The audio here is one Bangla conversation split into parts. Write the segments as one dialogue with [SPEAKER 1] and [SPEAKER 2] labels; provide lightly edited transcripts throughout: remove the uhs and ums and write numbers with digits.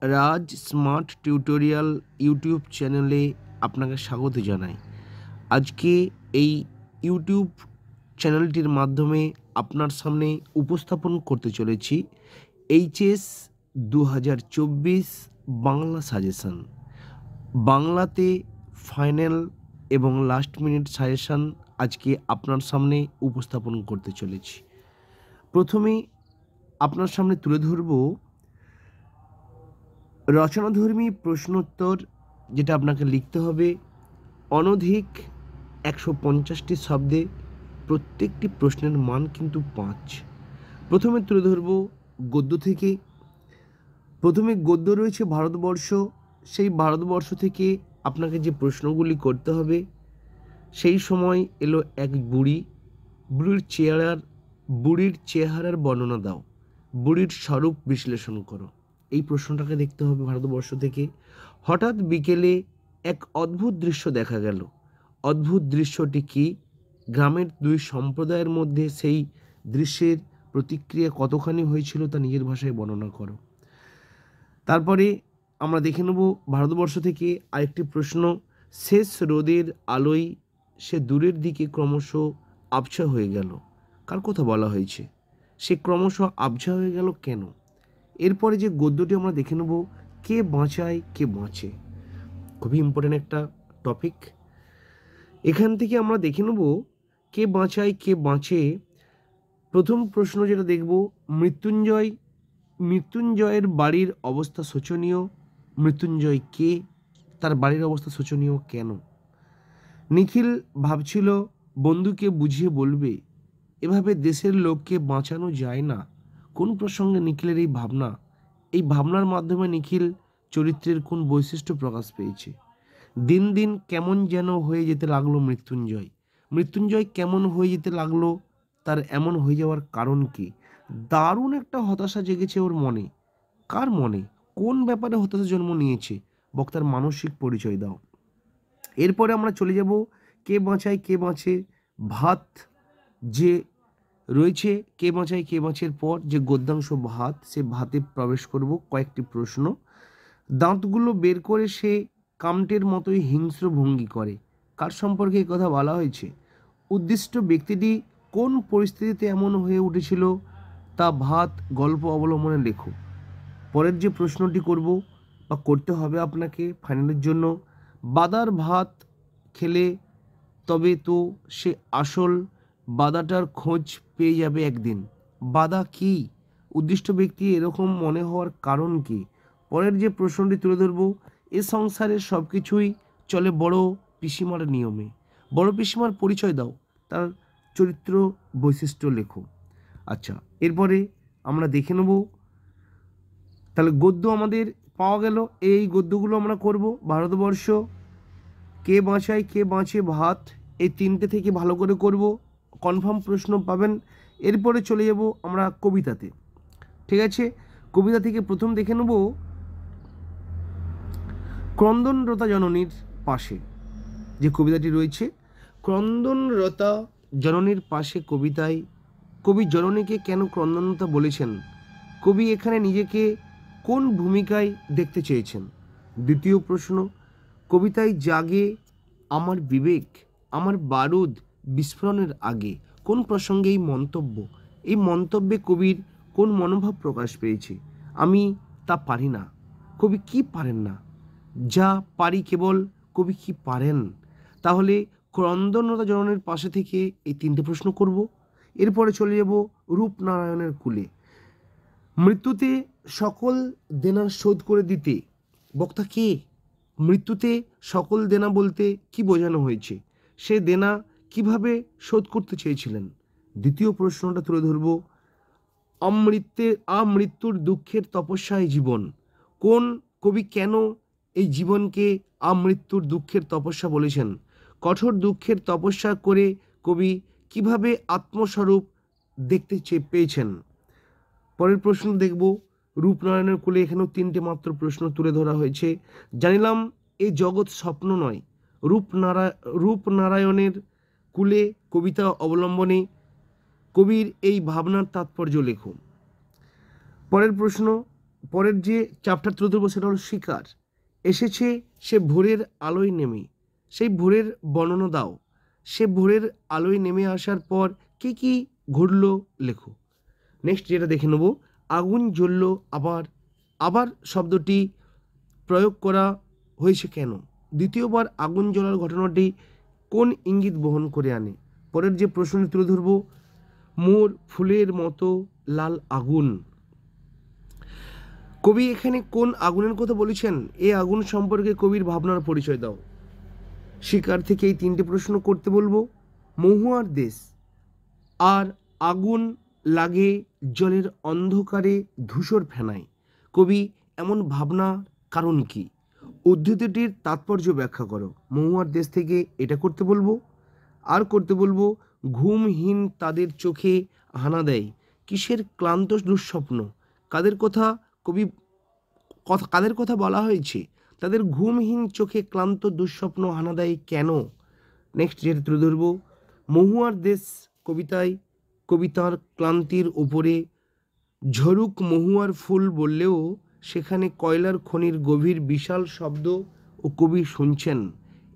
[SPEAKER 1] রাজ স্মার্ট টিউটোরিয়াল ইউটিউব চ্যানেলে আপনাকে স্বাগত জানাই। আজকে এই ইউটিউব চ্যানেলটির মাধ্যমে আপনার সামনে উপস্থাপন করতে চলেছি এইচএস 2024 বাংলা সাজেশান। বাংলাতে ফাইনাল এবং লাস্ট মিনিট সাজেশান আজকে আপনার সামনে উপস্থাপন করতে চলেছি। প্রথমে আপনার সামনে তুলে ধরব রচনাধর্মী প্রশ্নোত্তর, যেটা আপনাকে লিখতে হবে অনধিক 150টি শব্দে। প্রত্যেকটি প্রশ্নের মান কিন্তু 5। প্রথমে তুলে ধরব গদ্য থেকে। প্রথমে গদ্য রয়েছে ভারতবর্ষ। সেই ভারতবর্ষ থেকে আপনাকে যে প্রশ্নগুলি করতে হবে, সেই সময় এলো এক বুড়ি। বুড়ির চেহারার বর্ণনা দাও, বুড়ির স্বরূপ বিশ্লেষণ করো। এই প্রশ্নটাকে দেখতে হবে ভারতবর্ষ থেকে। হঠাৎ বিকেলে এক অদ্ভুত দৃশ্য দেখা গেল। অদ্ভুত দৃশ্যটি কি? গ্রামের দুই সম্প্রদায়ের মধ্যে সেই দৃশ্যের প্রতিক্রিয়া কতখানি হয়েছিল তা নিজের ভাষায় বর্ণনা করো। তারপরে আমরা দেখে নেব ভারতবর্ষ থেকে আরেকটি প্রশ্ন। শেষ রোদের আলোয় সে দূরের দিকে ক্রমশ আবছা হয়ে গেল। কার কথা বলা হয়েছে? সে ক্রমশ আবছা হয়ে গেল কেন? এরপরে যে গদ্যটি আমরা দেখে নেব, কে বাঁচায় কে বাঁচে। খুবই ইম্পর্টেন্ট একটা টপিক। এখান থেকে আমরা দেখে নেব কে বাঁচায় কে বাঁচে। প্রথম প্রশ্ন যেটা দেখব, মৃত্যুঞ্জয়ের বাড়ির অবস্থা শোচনীয়। মৃত্যুঞ্জয় কে? তার বাড়ির অবস্থা শোচনীয় কেন? নিখিল ভাবছিল বন্ধুকে বুঝিয়ে বলবে, এভাবে দেশের লোককে বাঁচানো যায় না। কোন প্রসঙ্গে নিখিলের এই ভাবনা? এই ভাবনার মাধ্যমে নিখিল চরিত্রের কোন বৈশিষ্ট্য প্রকাশ পেয়েছে? দিন দিন কেমন যেন হয়ে যেতে লাগলো মৃত্যুঞ্জয় কেমন হয়ে যেতে লাগলো? তার এমন হয়ে যাওয়ার কারণ কি? দারুণ একটা হতাশা জেগেছে ওর মনে। কার মনে? কোন ব্যাপারে হতাশা জন্ম নিয়েছে? বক্তার মানসিক পরিচয় দাও। এরপরে আমরা চলে যাব কে বাঁচায় কে বাঁচে। ভাত যে রয়েছে, কে বাঁচায় কে বাঁচের পর যে গদ্যাংশ ভাত, সে ভাতে প্রবেশ করব কয়েকটি প্রশ্ন। দাঁতগুলো বের করে সে কামটের মতোই হিংস্র ভঙ্গি করে। কার সম্পর্কে এই কথা বলা হয়েছে? উদ্দিষ্ট ব্যক্তিটি কোন পরিস্থিতিতে এমন হয়ে উঠেছিল তা ভাত গল্প অবলম্বনে লেখো। পরের যে প্রশ্নটি করব বা করতে হবে আপনাকে ফাইনালের জন্য, বাদার ভাত খেলে তবে তো সে আসল বাদাটার খোঁজ পেয়ে যাবে একদিন। বাদা কি? উদ্দিষ্ট ব্যক্তি এরকম মনে হওয়ার কারণ কি? পরের যে প্রশ্নটি তুলে ধরব, এ সংসারের সব কিছুই চলে বড় পিসিমার নিয়মে। বড় পিসিমার পরিচয় দাও, তার চরিত্র বৈশিষ্ট্য লেখো। আচ্ছা, এরপরে আমরা দেখে নেব। তাহলে গদ্য আমাদের পাওয়া গেল। এই গদ্যগুলো আমরা করব। ভারতবর্ষ, কে বাঁচায় কে বাঁচে, ভাত, এই তিনটে থেকে ভালো করে করব, কনফার্ম প্রশ্ন পাবেন। এরপরে চলে যাব আমরা কবিতাতে। ঠিক আছে, কবিতা থেকে প্রথম দেখে নেব ক্রন্দনরতা জননীর পাশে। যে কবিতাটি রয়েছে, ক্রন্দনরতা জননীর পাশে কবিতায় কবি জননীকে কেন ক্রন্দনরতা বলেছেন? কবি এখানে নিজেকে কোন ভূমিকায় দেখতে চেয়েছেন? দ্বিতীয় প্রশ্ন, কবিতায় জাগে আমার বিবেক, আমার বারুদ বিস্ফোরণের আগে। কোন প্রসঙ্গে এই মন্তব্য? এই মন্তব্যে কবির কোন মনোভাব প্রকাশ পেয়েছে? আমি তা পারি না। কবি কি পারেন না? যা পারি কেবল, কবি কি পারেন? তাহলে ক্রন্দনরতা জননীর পাশে থেকে এই তিনটে প্রশ্ন করব। এরপরে চলে যাব রূপনারায়ণের কুলে। মৃত্যুতে সকল দেনা শোধ করে দিতে বক্তা কে? মৃত্যুতে সকল দেনা বলতে কি বোঝানো হয়েছে? সে দেনা কিভাবে শোধ করতে চেয়েছিলেন? দ্বিতীয় প্রশ্নটা তুলে ধরব, আমৃত্যুর দুঃখের তপস্যায় জীবন। কোন কবি কেন এই জীবনকে আমৃত্যুর দুঃখের তপস্যা বলেছেন? কঠোর দুঃখের তপস্যা করে কবি কিভাবে আত্মস্বরূপ দেখতে পেয়েছেন? পরের প্রশ্ন দেখব রূপনারায়ণের কুলে। এখানেও তিনটে মাত্র প্রশ্ন তুলে ধরা হয়েছে। জানিলাম এই জগৎ স্বপ্ন নয়। রূপনারায়ণের কুলে কবিতা অবলম্বনে কবির এই ভাবনার তাৎপর্য লেখো। পরের প্রশ্ন, পরের যে চ্যাপ্টার তুলে ধরবো সেটা হলো শিকার। এসেছে সে ভোরের আলোয় নেমে, সেই ভোরের বর্ণনা দাও। সে ভোরের আলোয় নেমে আসার পর কি কি ঘটলো লেখো। নেক্সট যেটা দেখে নেব, আগুন জ্বলল আবার, আবার শব্দটি প্রয়োগ করা হয়েছে কেন? দ্বিতীয়বার আগুন জ্বলার ঘটনাটি কোন ইঙ্গিত বহন করে আনে? পরের যে প্রশ্নটি তুলে ধরব, মোর ফুলের মতো লাল আগুন। কবি এখানে কোন আগুনের কথা বলেছেন? এই আগুন সম্পর্কে কবির ভাবনার পরিচয় দাও। শিকার থেকে এই তিনটে প্রশ্ন করতে বলবো। মহুয়ার দেশ আর আগুন লাগে জলের অন্ধকারে ধূসর ফেনায়, কবি এমন ভাবনা কারণ কি? উদ্ধৃতিটির তাৎপর্য ব্যাখ্যা করো। মহুয়ার দেশ থেকে এটা করতে বলবো। আর করতে বলবো, ঘুমহীন তাদের চোখে হানা দেয় কিসের ক্লান্ত দুঃস্বপ্ন? কাদের কথা কবি কাদের কথা বলা হয়েছে? তাদের ঘুমহীন চোখে ক্লান্ত দুঃস্বপ্ন হানা দেয় কেন? নেক্সট যেটা তুলে ধরবো, মহুয়ার দেশ কবিতার ক্লান্তির ওপরে ঝরুক মহুয়ার ফুল বললেও সেখানে কয়লার খনির গভীর বিশাল শব্দ ও কবি শুনছেন।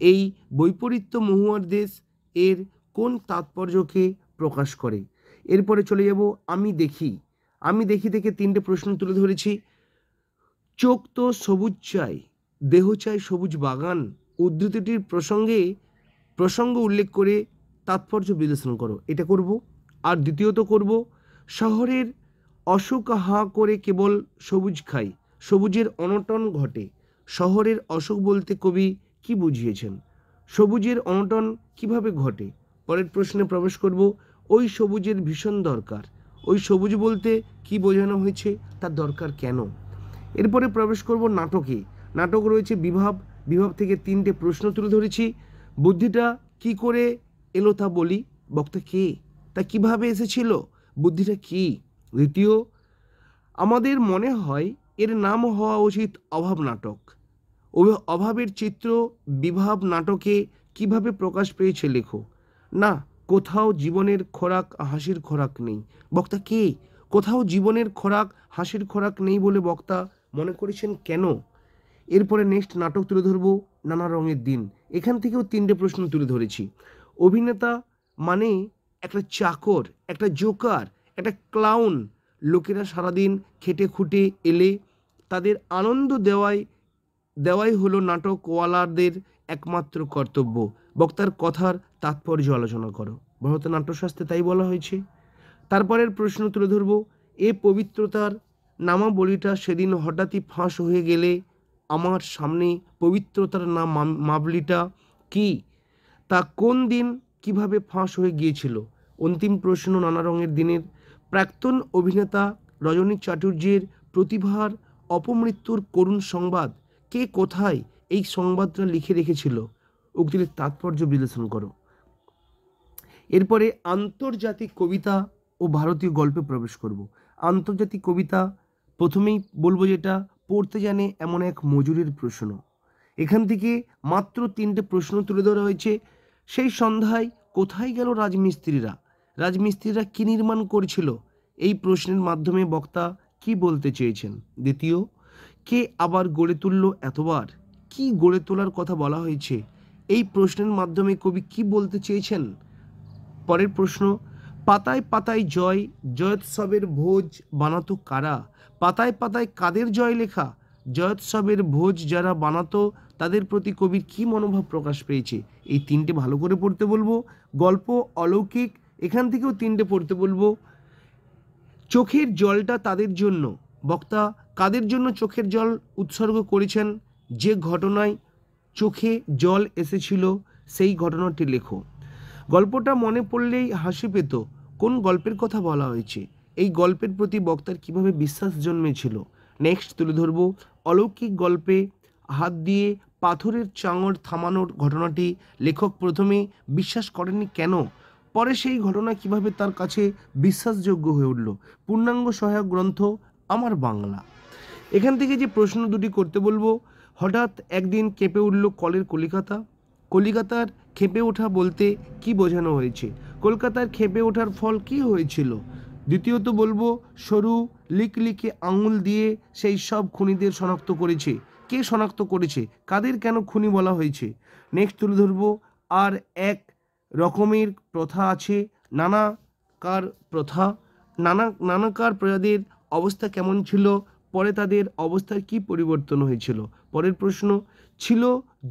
[SPEAKER 1] এই বৈপরীত্য মহুয়ার দেশ এর কোন তাৎপর্যকে প্রকাশ করে? এরপরে চলে যাব আমি দেখি থেকে তিনটে প্রশ্ন তুলে ধরেছি। চোখ তো সবুজ চাই, দেহ চাই সবুজ বাগান। উদ্ধৃতিটির প্রসঙ্গ উল্লেখ করে তাৎপর্য বিশ্লেষণ করো। এটা করব। আর দ্বিতীয়ত করব, শহরের অশোক হাঁ করে কেবল সবুজ খাই, সবুজের অনটন ঘটে। শহরের অশোক বলতে কবি কি বুঝিয়েছেন? সবুজের অনটন কিভাবে ঘটে? পরের প্রশ্নে প্রবেশ করব, ওই সবুজের ভীষণ দরকার। ওই সবুজ বলতে কি বোঝানো হয়েছে, তার দরকার কেন? এরপরে প্রবেশ করব নাটকে। নাটক রয়েছে বিভাব থেকে তিনটে প্রশ্ন তুলে ধরেছি। বুদ্ধিটা কি করে এলো তা বলি। বক্তা কে? তা কিভাবে এসেছিল? বুদ্ধিটা কি? দ্বিতীয়, আমাদের মনে হয় এর নাম হওয়া উচিত অভাব নাটক। অভাবের চিত্র বিভাব নাটকে কিভাবে প্রকাশ পেয়েছে লেখো। না, কোথাও জীবনের খোরাক হাসির খোরাক নেই। বক্তা কে? কোথাও জীবনের খোরাক হাসির খোরাক নেই বলে বক্তা মনে করেছেন কেন? এরপরে নেক্সট নাটক তুলে ধরবো নানা রঙের দিন। এখান থেকেও তিনটে প্রশ্ন তুলে ধরেছি। অভিনেতা মানে একটা চাকর, একটা জোকার, একটা ক্লাউন। লোকেরা সারাদিন খেটে খুঁটে এলে তাদের আনন্দ দেওয়াই হলো নাটকওয়ালাদের একমাত্র কর্তব্য। বক্তার কথার তাৎপর্য আলোচনা করো। ভারতের নাট্যশাস্ত্রে তাই বলা হয়েছে। তারপরের প্রশ্ন তুলে ধরব, এ পবিত্রতার নামাবলীটা সেদিন হঠাৎই ফাঁস হয়ে গেলে আমার সামনে পবিত্রতার নামাবলীটা কি? তা কোন দিন কিভাবে ফাঁস হয়ে গিয়েছিল? অন্তিম প্রশ্ন নানা রঙের দিনের। প্রাক্তন অভিনেতা রজনী চাটুর্যের প্রতিভার অপমৃত্যুর করুণ সংবাদ কে কোথায় এই সংবাদটা লিখে রেখেছিল? উক্তির তাৎপর্য বিশ্লেষণ করো। এরপরে আন্তর্জাতিক কবিতা ও ভারতীয় গল্পে প্রবেশ করব। আন্তর্জাতিক কবিতা প্রথমেই বলবো, যেটা পড়তে জানে এমন এক মজুরের প্রশ্ন। এখান থেকে মাত্র তিনটে প্রশ্ন তুলে ধরা হয়েছে। সেই সন্ধ্যায় কোথায় গেল রাজমিস্ত্রিরা? রাজমিস্ত্রিরা কি নির্মাণ করছিল? এই প্রশ্নের মাধ্যমে বক্তা কি বলতে চেয়েছেন? দ্বিতীয়, কে আবার গড়ে তুলল এতবার? কি গড়ে তোলার কথা বলা হয়েছে? এই প্রশ্নের মাধ্যমে কবি কি বলতে চেয়েছেন? পরের প্রশ্ন, পাতায় পাতায় জয়োৎসবের ভোজ বানাতো কারা? পাতায় পাতায় কাদের জয় লেখা? জয়োৎসবের ভোজ যারা বানাতো তাদের প্রতি কবির কি মনোভাব প্রকাশ পেয়েছে? এই তিনটে ভালো করে পড়তে বলবো। গল্প অলৌকিক, এখান থেকেও তিনটে পড়তে বলবো। চোখের জলটা তাদের জন্য, বক্তা কাদের জন্য চোখের জল উৎসর্গ করেছেন? যে ঘটনায় চোখে জল এসেছিল সেই ঘটনাটি লেখো। গল্পটা মনে পড়লেই হাসি পেত, কোন গল্পের কথা বলা হয়েছে? এই গল্পের প্রতি বক্তার কিভাবে বিশ্বাস জন্মেছিল? নেক্সট তুলে ধরবো, অলৌকিক গল্পে হাত দিয়ে পাথরের চাঙড় থামানোর ঘটনাটি লেখক প্রথমে বিশ্বাস করেননি কেন? পরে সেই ঘটনা কিভাবে তার কাছে বিশ্বাসযোগ্য হয়ে উঠল? পূর্ণাঙ্গ সহায়ক গ্রন্থ আমার বাংলা। এখান থেকে যে প্রশ্ন দুটি করতে বলবো, হঠাৎ একদিন কেঁপে উঠল কলের কলিকাতার ক্ষেপে ওঠা বলতে কি বোঝানো হয়েছে? কলকাতার ক্ষেপে ওঠার ফল কি হয়েছিল? দ্বিতীয়ত বলবো সরু লিকলিকে আঙুল দিয়ে সেই সব খুনিদের শনাক্ত করেছে। কে শনাক্ত করেছে, কাদের কেন খুনি বলা হয়েছে। নেক্সট তুলে ধরবো আর এক রকমের প্রথা আছে, নানাকার প্রথা, নানাকার প্রজাদের অবস্থা কেমন ছিল, পরে তাদের অবস্থার কি পরিবর্তন হয়েছিল। পরের প্রশ্ন ছিল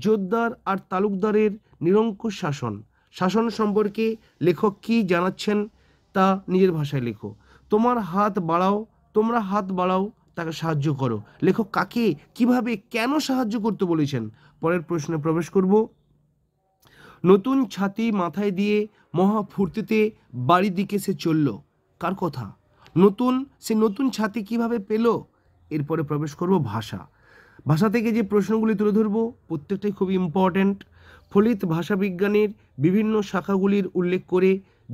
[SPEAKER 1] জোরদার আর তালুকদারের নিরঙ্কুশ শাসন। শাসন সম্পর্কে লেখক কি জানাচ্ছেন তা নিজের ভাষায় লেখো। তোমরা হাত বাড়াও তাকে সাহায্য করো। লেখক কাকে, কিভাবে, কেন সাহায্য করতে বলেছেন। পরের প্রশ্নে প্রবেশ করব। নতুন ছাতি মাথায় দিয়ে মহা ফুর্তিতে বাড়ির দিকে সে চলল। কার কথা? সে নতুন ছাতি কিভাবে পেল। এরপরে প্রবেশ করব ভাষা। ভাষা থেকে যে প্রশ্নগুলি তুলে ধরবো প্রত্যেকটাই খুবই ইম্পর্ট্যান্ট। ফলিত ভাষাবিজ্ঞানের বিভিন্ন শাখাগুলির উল্লেখ করে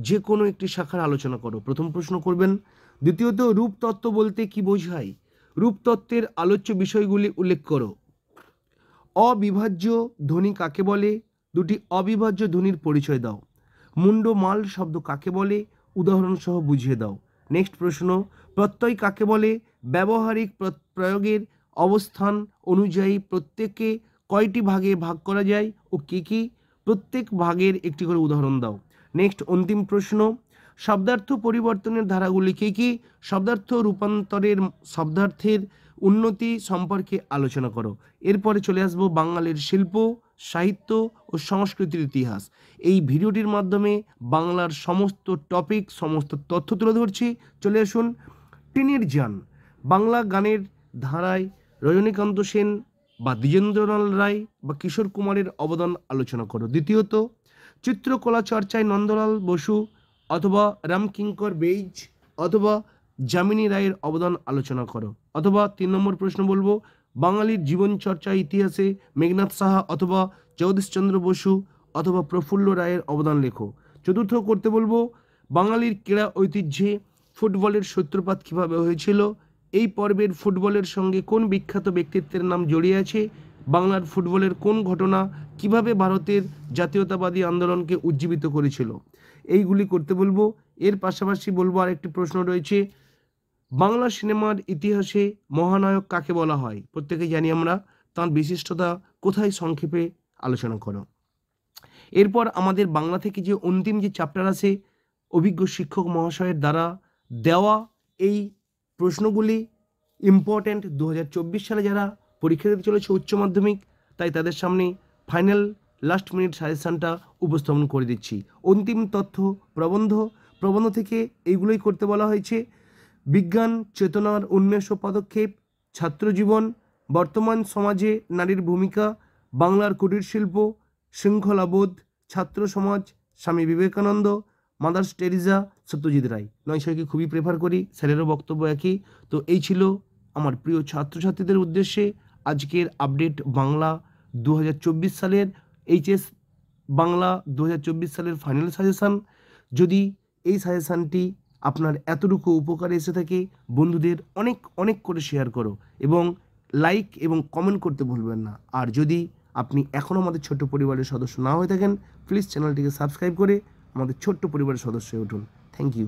[SPEAKER 1] যে কোনো একটি শাখার আলোচনা করো। প্রথম প্রশ্ন করবেন। দ্বিতীয়ত রূপতত্ত্ব বলতে কি বোঝায়, রূপতত্ত্বের আলোচ্য বিষয়গুলি উল্লেখ করো। অবিভাজ্য ধ্বনি কাকে বলে, দুটি অবিভাজ্য ধ্বনির পরিচয় দাও। মুন্ডমাল শব্দ কাকে বলে, উদাহরণ সহ বুঝিয়ে দাও। নেক্সট প্রশ্ন, প্রত্যয় কাকে বলে, ব্যবহারিক প্রয়োগের অবস্থান অনুযায়ী প্রত্যেককে কয়টি ভাগে ভাগ করা যায় ও কী কী, প্রত্যেক ভাগের একটি করে উদাহরণ দাও। নেক্সট অন্তিম প্রশ্ন, শব্দার্থ পরিবর্তনের ধারাগুলি কী কী, শব্দার্থ রূপান্তরের শব্দার্থের উন্নতি সম্পর্কে আলোচনা করো। এরপরে চলে আসবো বাঙালির শিল্প, সাহিত্য ও সংস্কৃতির ইতিহাস। এই ভিডিওটির মাধ্যমে বাংলার সমস্ত টপিক, সমস্ত তথ্য তুলে ধরছি। চলে আসুন। টিনের জান, বাংলা গানের ধারায় রজনীকান্ত সেন বা দ্বিজেন্দ্রলাল রায় বা কিশোর কুমারের অবদান আলোচনা করো। দ্বিতীয়ত চিত্রকলা চর্চায় নন্দলাল বসু অথবা রামকিঙ্কর বেইজ অথবা যামিনী রায়ের অবদান আলোচনা করো। অথবা 3 নম্বর প্রশ্ন বলবো, বাঙালির জীবন চর্চা ইতিহাসে মেঘনাথ সাহা অথবা জগদীশচন্দ্র বসু অথবা প্রফুল্ল রায়ের অবদান লেখো। চতুর্থ করতে বলবো, বাঙালির ক্রীড়া ঐতিহ্যে ফুটবলের সূত্রপাত কীভাবে হয়েছিল, এই পর্বের ফুটবলের সঙ্গে কোন বিখ্যাত ব্যক্তিত্বের নাম জড়িয়ে আছে, বাংলার ফুটবলের কোন ঘটনা কিভাবে ভারতের জাতীয়তাবাদী আন্দোলনকে উজ্জীবিত করেছিল, এইগুলি করতে বলবো। এর পাশাপাশি বলবো আরেকটি প্রশ্ন রয়েছে, বাংলা সিনেমার ইতিহাসে মহানায়ক কাকে বলা হয়, প্রত্যেকে জানি আমরা, তার বিশিষ্টতা কোথায় সংক্ষেপে আলোচনা করো। এরপর আমাদের বাংলা থেকে যে অন্তিম যে চ্যাপ্টার আছে, অভিজ্ঞ শিক্ষক মহাশয়ের দ্বারা দেওয়া এই প্রশ্নগুলি ইম্পর্ট্যান্ট। 2024 সালে যারা পরীক্ষা দিতে চলেছে উচ্চ মাধ্যমিক, তাই তাদের সামনে ফাইনাল লাস্ট মিনিট সাজেশানটা উপস্থাপন করে দিচ্ছি। অন্তিম তথ্য প্রবন্ধ থেকে এইগুলোই করতে বলা হয়েছে। বিজ্ঞান চেতনার উন্মেষ ও পদক্ষেপ, ছাত্রজীবন, বর্তমান সমাজে নারীর ভূমিকা, বাংলার কুটির শিল্প, শৃঙ্খলাবোধ, ছাত্র সমাজ, স্বামী বিবেকানন্দ, মাদার্স টেরিজা, সত্যজিৎ রায়। নয়শোকে খুবই প্রেফার করি, স্যারেরও বক্তব্য একই। তো এই ছিল আমার প্রিয় ছাত্রছাত্রীদের উদ্দেশ্যে আজকের আপডেট বাংলা 2024 সালের এইচএস বাংলা 2024 সালের ফাইনাল সাজেশান। যদি এই সাজেশানটি আপনার এতটুকু উপকারে এসে থাকে, বন্ধুদের অনেক অনেক করে শেয়ার করো এবং লাইক এবং কমেন্ট করতে ভুলবেন না। আর যদি আপনি এখনও আমাদের ছোট্ট পরিবারের সদস্য না হয়ে থাকেন, প্লিজ চ্যানেলটিকে সাবস্ক্রাইব করে আমাদের ছোট্ট পরিবারের সদস্য হয়ে উঠুন। Thank you.